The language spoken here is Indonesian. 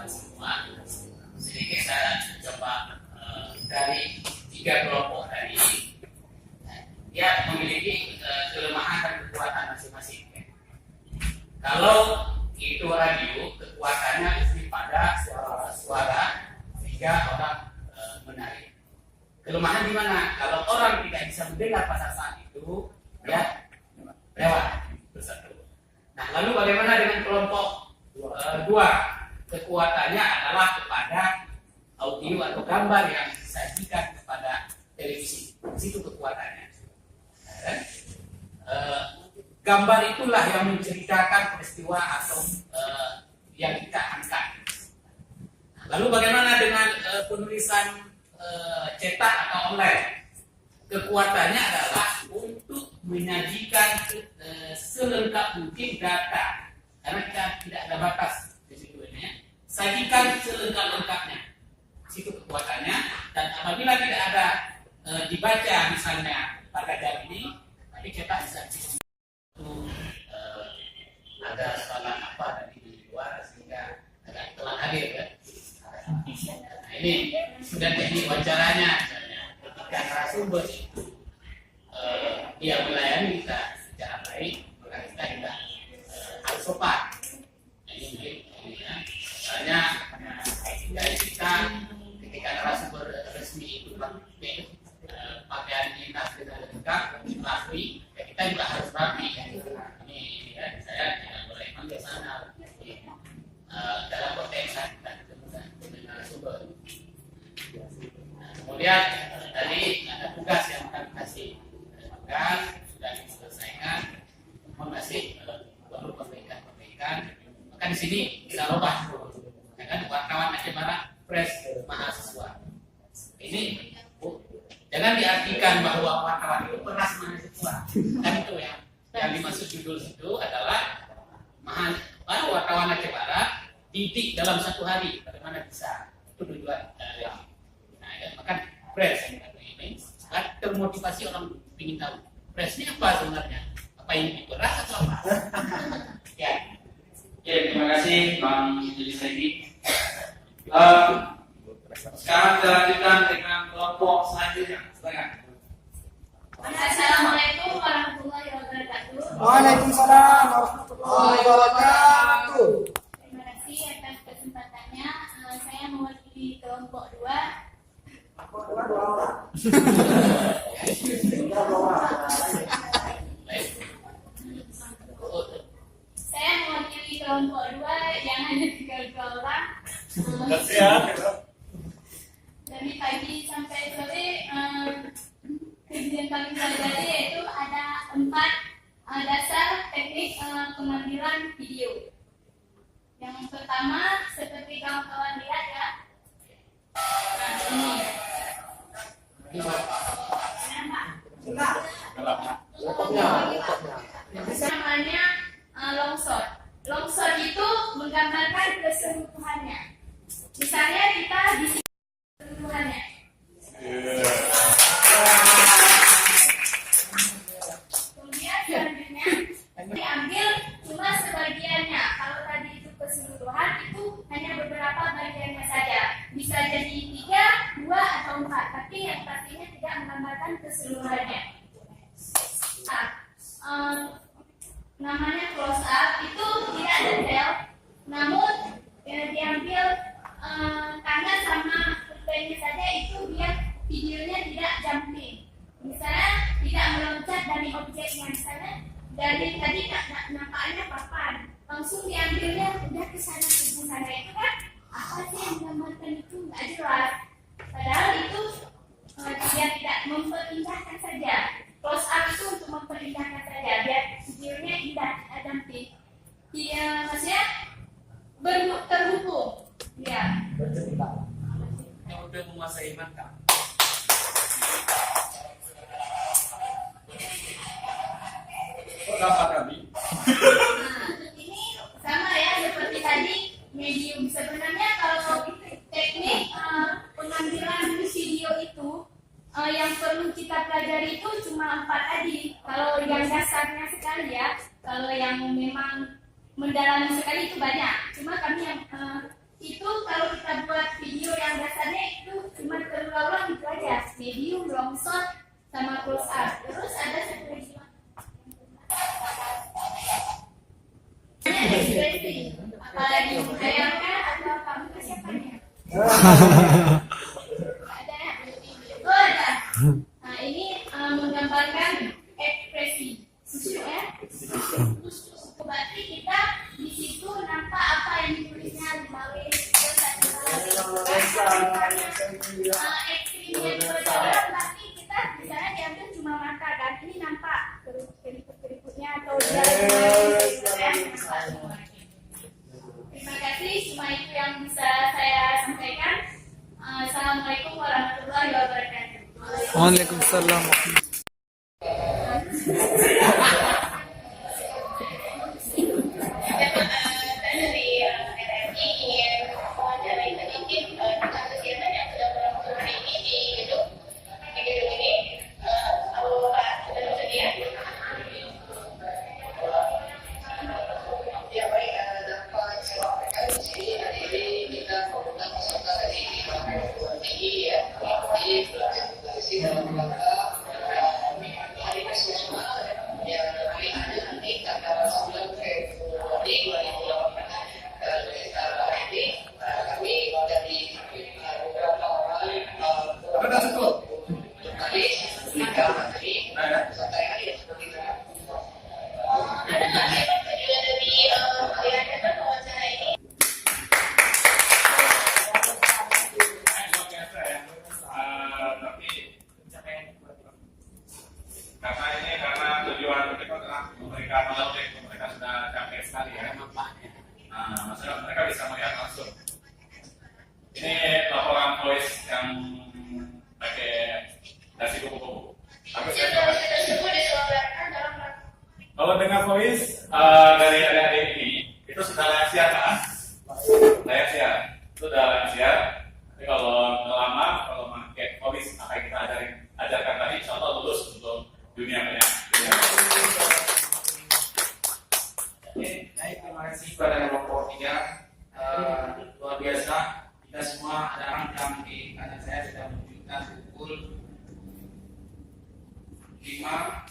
kawan-kawan semua. Sedikit saya coba dari 3 kelompok tadi, dia memiliki kelemahan dan kekuatan masing-masing. Kalau itu radio, kekuatannya lebih pada suara sehingga orang menarik. Kelemahan di mana? Kalau orang tidak bisa mendengar pada saat itu, ya lewat bersatu. Nah, lalu bagaimana dengan kelompok 2? Kekuatannya adalah kepada audio atau gambar yang disajikan kepada televisi. Di situ kekuatannya. Gambar itulah yang menceritakan peristiwa atau yang kita angkat. Lalu bagaimana dengan penulisan cetak atau online? Kekuatannya adalah untuk menyajikan selengkap mungkin data, karena kita tidak ada batas di situ ya. Sajikan selengkap-lengkapnya, situ kekuatannya. Dan apabila tidak ada dibaca misalnya pada jam ini, tapi cetak bisa ada salah apa dari di luar sehingga agak telat hadir ya. Nah, ini sudah teknik wawancaranya, ketika narasumber dia melayani kita secara baik, maka kita tidak harus sopan. Ini mungkin ya. Misalnya dari kita ketika narasumber resmi itu pakaian kita sudah lengkap, rapi, ya kita juga harus rapi. Ini ya, saya tidak boleh panggil sana. Dalam konteks kita dengan narasumber. Nah, kemudian tadi ada tugas yang akan kasih. Sudah diselesaikan, masih perlu perbaikan. Maka di sini kita ubah, ya kan, wartawan Aceh Barat Press mahasiswa. Ini jangan diartikan bahwa wartawan itu pernah mahasiswa. Dan itu ya, yang dimaksud judul itu adalah wartawan Aceh Barat didik dalam 1 hari. Bagaimana bisa? Itu tujuan. Nah, ya, maka press ini termotivasi orang ingin tahu press ini apa sebenarnya, apa yang diperas atau apa? Ya, terima kasih Bang Juli Saidi. Sekarang kita lanjutkan dengan kelompok selanjutnya. Silakan. Assalamualaikum warahmatullahi wabarakatuh. Waalaikumsalam warahmatullahi wabarakatuh. Terima kasih atas kesempatannya. Saya mewakili kelompok 2. Saya mewakili kelompok 2 yang hanya 32 orang. Dari pagi sampai sore kegiatan kami pelajari yaitu ada 4 dasar teknik pengambilan video. Yang pertama seperti kawan-kawan lihat ya. Nah, ini. Namanya longsor. Longsor itu menggambarkan keseluruhannya. Misalnya kita di sini keseluruhannya. Kemudian selanjutnya diambil cuma sebagiannya. Kalau tadi itu keseluruhan, itu hanya beberapa bagiannya saja. Bisa jadi 3, 2 atau 4, tapi yang pastinya tidak menggambarkan keseluruhannya. Namanya close up itu tidak detail, namun diambil tangan sama kupingnya saja, itu biar videonya tidak jumping. Misalnya tidak meloncat dari objeknya, misalnya dari tadi nampaknya papan, langsung diambilnya udah ke sana itu kan apa sih yang menggambarkan itu nggak jelas. Padahal itu dia tidak memperindahkan saja. Close up itu untuk memperindahkan saja biar videonya indah, jumping. Dia maksudnya terhubung. Ya. Yang udah menguasai mata. Kenapa kami? Ini sama ya seperti tadi medium. Sebenarnya kalau teknik pengambilan video itu yang perlu kita pelajari itu cuma 4 tadi. Kalau yang dasarnya sekali ya, kalau yang memang mendalami sekali itu banyak. Cuma kami yang itu kalau kita buat video yang dasarnya itu cuma berulang-ulang gitu aja, medium, long shot, sama close up. Terus ada satu lagi ekspresi, apalagi membayangkan atau kamu kesiapannya. Ada ya? Oh ada. Nah ini menggambarkan ekspresi susu ya. Berarti kita di situ nampak apa yang ditulisnya 5W, terus ada ekstrimnya berjalan, tapi kita misalnya diambil cuma mata kan, ini nampak keriput-keriputnya atau jalan ya. Terima kasih, cuma itu yang bisa saya sampaikan. Assalamualaikum warahmatullahi wabarakatuh. Waalaikumsalam. Karena tujuan kita adalah memberikan knowledge, mereka sudah capek sekali ya. Maksudnya mereka bisa melihat langsung. Ini laporan voice yang pakai dasi kupu-kupu. Kalau dengar voice dari adik-adik ini, itu sudah layak siar kan? Layak siar. Itu sudah layak siar. Tapi kalau lama, kalau pakai voice, apa yang kita ajarkan tadi, insya Allah lulus untuk dunia banyak. Oke, baik, terima kasih pada kelompok 3. Luar biasa, kita semua ada angka di kanan saya sudah menunjukkan pukul 5